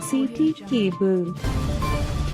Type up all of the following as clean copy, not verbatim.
City cable.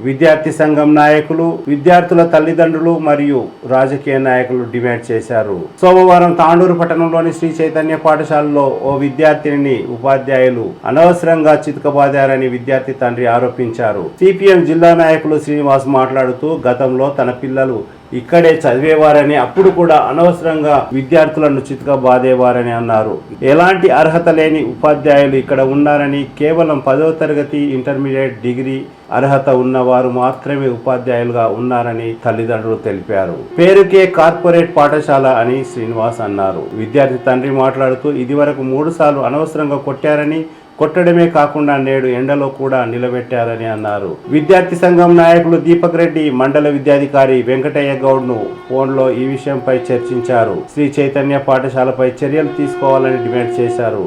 విద్యార్థి సంఘం నాయకులు, విద్యార్థుల తల్లిదండ్రులు మరియు రాజకీయ నాయకులు డిమాండ్ చేశారు. సోమవారం తాండూరు పట్టణంలోని శ్రీ చైతన్య పాఠశాలలో ఓ విద్యార్థిని ఉపాధ్యాయులు అనవసరంగా చితకబాదారని విద్యార్థి తండ్రి ఆరోపించారు. సిపిఎం జిల్లా నాయకులు శ్రీనివాస్ మాట్లాడుతూ గతంలో తన పిల్లలు ఇక్కడే చదివేవారని, అప్పుడు కూడా అనవసరంగా విద్యార్థులను చితకబాదేవారని అన్నారు. ఎలాంటి అర్హత లేని ఉపాధ్యాయులు ఇక్కడ ఉన్నారని, కేవలం 10వ తరగతి, ఇంటర్మీడియట్, డిగ్రీ అర్హత ఉన్నవారు మాత్రమే ఉపాధ్యాయులుగా ఉన్నారని తల్లిదండ్రులు తెలిపారు. పేరుకే కార్పొరేట్ పాఠశాల అని శ్రీనివాస్ అన్నారు. విద్యార్థి తండ్రి మాట్లాడుతూ ఇదివరకు 3 సార్లు అనవసరంగా కొట్టారని, కొట్టడమే కాకుండా నేడు ఎండలో కూడా నిలబెట్టారని అన్నారు. విద్యార్థి సంఘం నాయకులు దీపక్ రెడ్డి, మండల విద్యాధికారి వెంకటయ్య గౌడ్ను ఫోన్లో ఈ విషయంపై చర్చించారు. శ్రీ చైతన్య పాఠశాలపై చర్యలు తీసుకోవాలని డిమాండ్ చేశారు.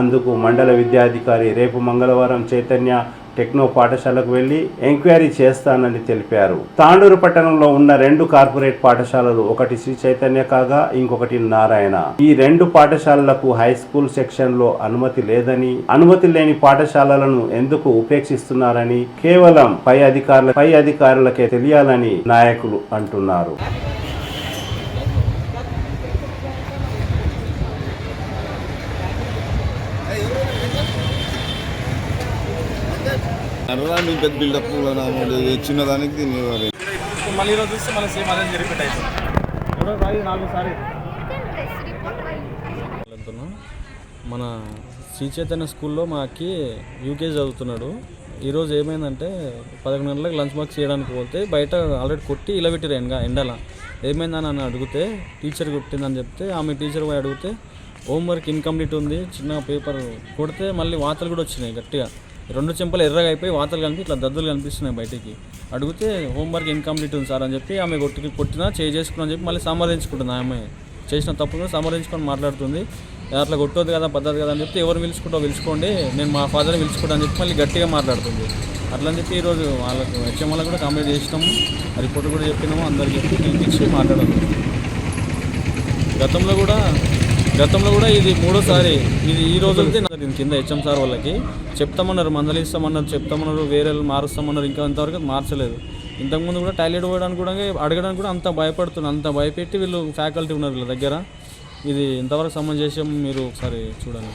అందుకు మండల విద్యాధికారి రేపు మంగళవారం చైతన్య టెక్నో పాఠశాలకు వెళ్లి ఎంక్వైరీ చేస్తానని తెలిపారు. తాండూరు పట్టణంలో ఉన్న 2 కార్పొరేట్ పాఠశాలలు, ఒకటి శ్రీ చైతన్య కాగా ఇంకొకటి నారాయణ. ఈ 2 పాఠశాలలకు హై స్కూల్ సెక్షన్ లో అనుమతి లేదని, అనుమతి లేని పాఠశాలలను ఎందుకు ఉపేక్షిస్తున్నారని కేవలం పై అధికారులకే తెలియాలని నాయకులు అంటున్నారు. పెద్ద బిల్డప్ చిన్నదానికి మళ్ళీ ఈరోజు చూస్తే మళ్ళీ సేమ్ అదే రిపీట్ అవుతుంది. 4 సార్లు మన శ్రీ చైతన్య స్కూల్లో మా అక్కి యూకేజీ చదువుతున్నాడు. ఈరోజు ఏమైందంటే 11 గంటలకు లంచ్ బాక్స్ చేయడానికి పోతే బయట ఆల్రెడీ కొట్టి ఇలా పెట్టారు ఎండల. ఏమైందని అని అడిగితే టీచర్ కొట్టిందని చెప్తే ఆమె టీచర్ పోయి అడిగితే హోంవర్క్ ఇన్కంప్లీట్ ఉంది, చిన్న పేపర్ కొడితే మళ్ళీ వాతలు కూడా వచ్చినాయి గట్టిగా. 2 చెంపలు ఎర్రగా అయిపోయి వాతలు కనిపి ఇట్లా దద్దులు కనిపిస్తున్నాయి బయటికి. అడిగితే హోంవర్క్ ఇన్కంప్లీట్ ఉంది సార్ అని చెప్పి ఆమె కొట్టినా చేసుకుని అని చెప్పి మళ్ళీ సమర్థించుకుంటుంది. ఆమె చేసిన తప్పు కూడా సమర్థించుకొని మాట్లాడుతుంది. అట్లా కొట్టొద్దు కదా, పద్ధతి కదా అని చెప్తే ఎవరు పిలుచుకోండి, నేను మా ఫాదర్ని పిలుచుకుంటా అని చెప్పి మళ్ళీ గట్టిగా మాట్లాడుతుంది. అట్లా అని చెప్పి ఈరోజు వాళ్ళకు హెచ్ఎం వాళ్ళకి కూడా కంప్లైంట్ చేసినాము, రిపోర్ట్ కూడా చెప్పినాము, అందరికి చెప్పి పిలిపించి మాట్లాడాము. గతంలో కూడా ఇది 3వ ఇది ఈ రోజు వెళ్తే కింద హెచ్ఎం సార్ వాళ్ళకి చెప్తామన్నారు, మందలిస్తామన్నారు, చెప్తామన్నారు, వేరే మారుస్తామన్నారు, ఇంకా అంతవరకు మార్చలేదు. ఇంతకుముందు కూడా టాయిలెట్ పోవడానికి కూడా అడగడానికి కూడా అంత భయపడుతున్నారు, అంత భయపెట్టి వీళ్ళు ఫ్యాకల్టీ ఉన్నారు వీళ్ళ దగ్గర. ఇది ఇంతవరకు సంబంధం చేసాం, మీరు ఒకసారి చూడండి.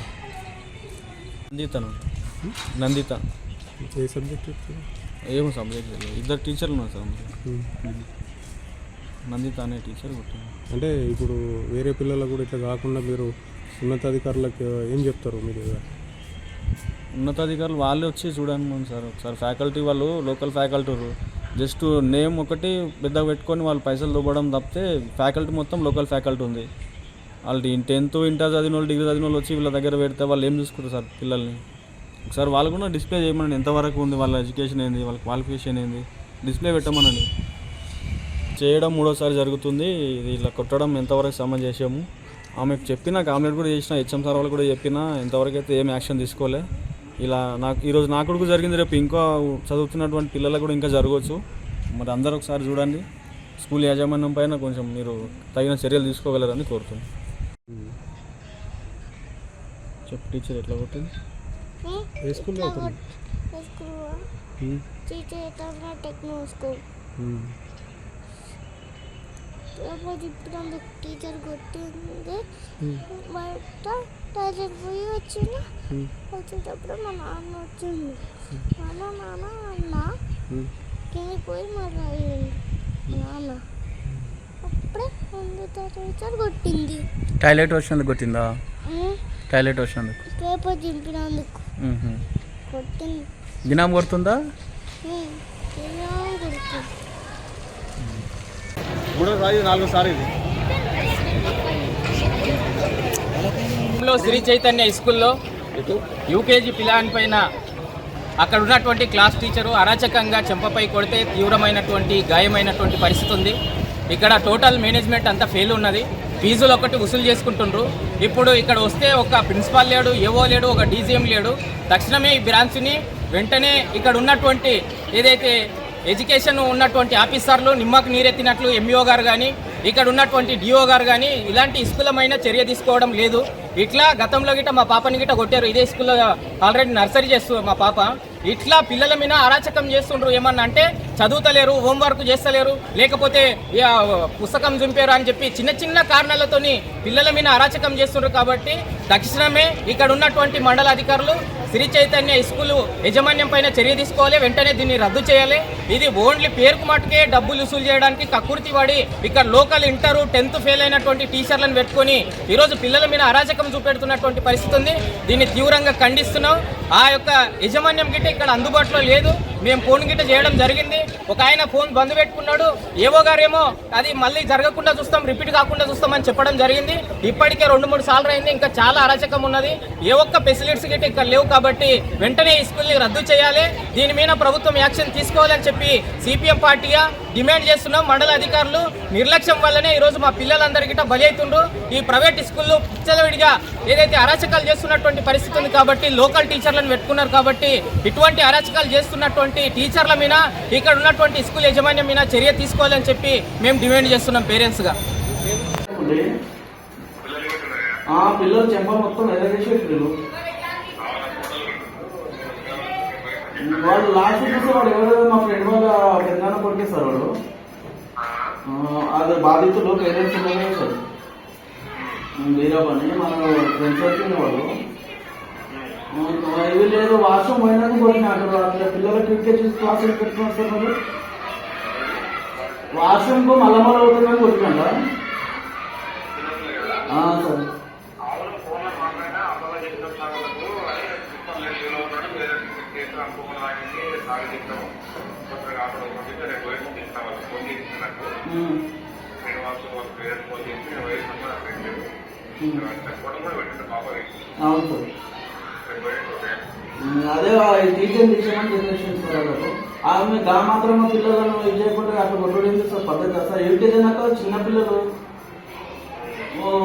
నందిత ఏమో సబ్జెక్ట్ 2 టీచర్లు ఉన్నారు సార్. నందిత అనే టీచర్ కొట్టింది. అంటే ఇప్పుడు వేరే పిల్లలకు కూడా ఇట్లా కాకుండా మీరు ఉన్నతాధికారులకు ఏం చెప్తారు? మీరు ఉన్నతాధికారులు వాళ్ళే వచ్చి చూడండి సార్ ఒకసారి. ఫ్యాకల్టీ వాళ్ళు లోకల్ ఫ్యాకల్టీ జస్ట్ నేమ్ ఒకటి పెద్దగా పెట్టుకొని వాళ్ళు పైసలు దొబ్బడం తప్పితే ఫ్యాకల్టీ మొత్తం లోకల్ ఫ్యాకల్టీ ఉంది. వాళ్ళు 10th ఇంటర్ చదివిన వాళ్ళు, డిగ్రీ చదివిన వాళ్ళు వచ్చి వీళ్ళ దగ్గర పెడితే వాళ్ళు ఏం చూసుకుంటారు సార్ పిల్లల్ని? ఒకసారి వాళ్ళు కూడా డిస్ప్లే చేయమనండి, ఎంతవరకు ఉంది వాళ్ళ ఎడ్యుకేషన్ ఏంది, వాళ్ళ క్వాలిఫికేషన్ ఏంది, డిస్ప్లే పెట్టమనండి. చేయడం 3వసారి జరుగుతుంది. ఇది ఇలా కొట్టడం ఎంతవరకు సంబంధం చేసాము. ఆమెకు చెప్పినా, కంప్లైంట్ కూడా చేసిన, హెచ్ఎం సార్ వాళ్ళు కూడా చెప్పినా ఎంతవరకు అయితే ఏం యాక్షన్ తీసుకోలే. ఇలా ఈరోజు నా కొడుకు జరిగింది, రేపు ఇంకా చదువుతున్నటువంటి పిల్లలకు కూడా ఇంకా జరగవచ్చు. మరి అందరూ ఒకసారి చూడండి. స్కూల్ యాజమాన్యం పైన కొంచెం మీరు తగిన చర్యలు తీసుకోగలరని కోరుతున్నాను. చెప్పు టీచర్ ఎట్లా కొట్టింది? టీచర్ కొట్టింది. బయట టాయిలెట్ పోయి వచ్చేటప్పుడు మా నాన్న వచ్చింది. నాన్న అన్న కింద పోయి మాట్లాడింది నాన్న. అప్పుడే టీచర్ కొట్టింది. టాయిలెట్ వచ్చినందుకు కొట్టిందా? టాయిలెట్ వచ్చినందుకు, పేపర్ చింపినందుకు కొట్టింది. దినం కొడుతుందా? కొడుతుంది. 4వ సారి ఇది. శ్రీ చైతన్య స్కూల్లో యూకేజీ పిల్లాని పైన అక్కడ ఉన్నటువంటి క్లాస్ టీచరు అరాచకంగా చెంపపై కొడితే తీవ్రమైనటువంటి గాయమైనటువంటి పరిస్థితి ఉంది. ఇక్కడ టోటల్ మేనేజ్మెంట్ అంతా ఫెయిల్ ఉన్నది. ఫీజులు ఒకటి వసూలు చేసుకుంటుండ్రు. ఇప్పుడు ఇక్కడ వస్తే ఒక ప్రిన్సిపాల్ లేడు, ఏవో లేడు, ఒక డీజీఎం లేడు. తక్షణమే ఈ బ్రాంచ్ని వెంటనే ఇక్కడ ఉన్నటువంటి ఏదైతే ఎడ్యుకేషన్ ఉన్నటువంటి ఆఫీసర్లు నిమ్మకు నీరెత్తినట్లు ఎంఈఓ గారు కానీ, ఇక్కడ ఉన్నటువంటి డిఓ గారు కానీ ఇలాంటి స్కూలమైన చర్య తీసుకోవడం లేదు. ఇట్లా గతంలో గిట్ట మా పాపని గిట్ట కొట్టారు. ఇదే స్కూల్లో ఆల్రెడీ నర్సరీ చేస్తూ మా పాప ఇట్లా పిల్లల మీద అరాచకం చేస్తుండ్రు. ఏమన్నా అంటే చదువుతలేరు, హోంవర్క్ చేస్తలేరు, లేకపోతే పుస్తకం చింపారు అని చెప్పి చిన్న చిన్న కారణాలతోని పిల్లల మీద అరాచకం చేస్తుండ్రు. కాబట్టి తక్షణమే ఇక్కడ ఉన్నటువంటి మండల అధికారులు శ్రీ చైతన్య స్కూల్ యాజమాన్యం పైన చర్య తీసుకోవాలి, వెంటనే దీన్ని రద్దు చేయాలి. ఇది ఓన్లీ పేరుకు మటుకే డబ్బులు వసూలు చేయడానికి కక్కుర్తి పడి ఇక్కడ లోకల్ ఇంటర్ 10th ఫెయిల్ అయినటువంటి టీచర్లను పెట్టుకొని ఈరోజు పిల్లల మీద అరాచకం చూపెడుతున్నటువంటి పరిస్థితి ఉంది. దీన్ని తీవ్రంగా ఖండిస్తున్నాం. ఆ యొక్క యాజమాన్యం గిట్ట ఇక్కడ అందుబాటులో లేదు. మేము ఫోన్ గిట్ట చేయడం జరిగింది. ఒక ఆయన ఫోన్ బంద్ పెట్టుకున్నాడు. ఏవో గారేమో అది మళ్ళీ జరగకుండా చూస్తాం, రిపీట్ కాకుండా చూస్తామని చెప్పడం జరిగింది. ఇప్పటికే 2-3 సార్లు అయింది. ఇంకా చాలా అరాచకం ఉన్నది. ఏ ఒక్క ఫెసిలిటీస్ గిట్ట ఇక్కడ లేవు. కాబట్టి వెంటనే ఈ స్కూల్ని రద్దు చేయాలి. దీని మీద ప్రభుత్వం యాక్షన్ తీసుకోవాలని చెప్పి సిపిఎం పార్టీగా డిమాండ్ చేస్తున్నాం. మండల అధికారులు నిర్లక్ష్యం వల్లనే ఈరోజు మా పిల్లలందరికీ బలి అవుతుండ్రు. ఈ ప్రైవేట్ స్కూల్లో పిచ్చలవిడిగా ఏదైతే అరాచకాలు చేస్తున్నటువంటి పరిస్థితి ఉంది. కాబట్టి లోకల్ టీచర్లను పెట్టుకున్నారు. కాబట్టి ఇటువంటి అరాచకాలు చేస్తున్నటువంటి టీచర్ల మీద, ఇక్కడ ఉన్నటువంటి స్కూల్ యాజమాన్యం మీద చర్య తీసుకోవాలని చెప్పి మేము డిమాండ్ చేస్తున్నాం పేరెంట్స్గా. పిల్లలు చెంపలు మొత్తం ఎదగేసేట్లు. వాళ్ళు లాస్ట్ చూస్తే వాడు ఎవరు మా ఫ్రెండ్ వాళ్ళ పెద్దనాన్న కొట్టేస్తారు. వాడు అది బాధితులు పేరెంట్స్ ఉన్నారే సార్, వేరే పని మన ఫ్రెండ్స్ వచ్చింది. వాళ్ళు ఇవి లేదు వాష్రూమ్ పోయినాక కొట్టినాడు. అట్లా పిల్లలకి యూకేజీ క్లాసులు పెట్టుకున్నారు సార్. వాళ్ళు వాష్రూమ్కు మళ్ళా అవుతుందని కొట్టినాడా సార్? అవును సార్, అదే టీచర్ తీసామని చెప్పేసి సార్. ఆమె గా మాత్రమే పిల్లలను ఇది చేయకుండా అట్లా కొట్టడం సార్ పద్ధతి సార్. యూకేజీ అన్నాక చిన్నపిల్లలు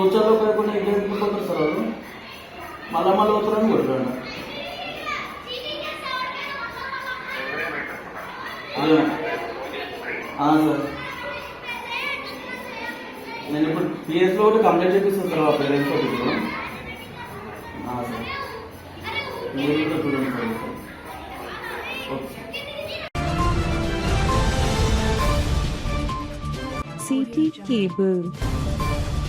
ఉచ్చలో పోయకుండా ఇది ఎందుకుంటారు సార్. వాళ్ళు మళ్ళా అవుతారని కొట్టాడు. సార్ నేను ఇప్పుడు పిఎస్లో ఒకటి కంప్లైంట్ చేపిస్తాను సార్. ఆ పేరెంట్స్ ఒకటి సార్ మీరు కూడా చూడండి సార్. ఓకే. CT Cable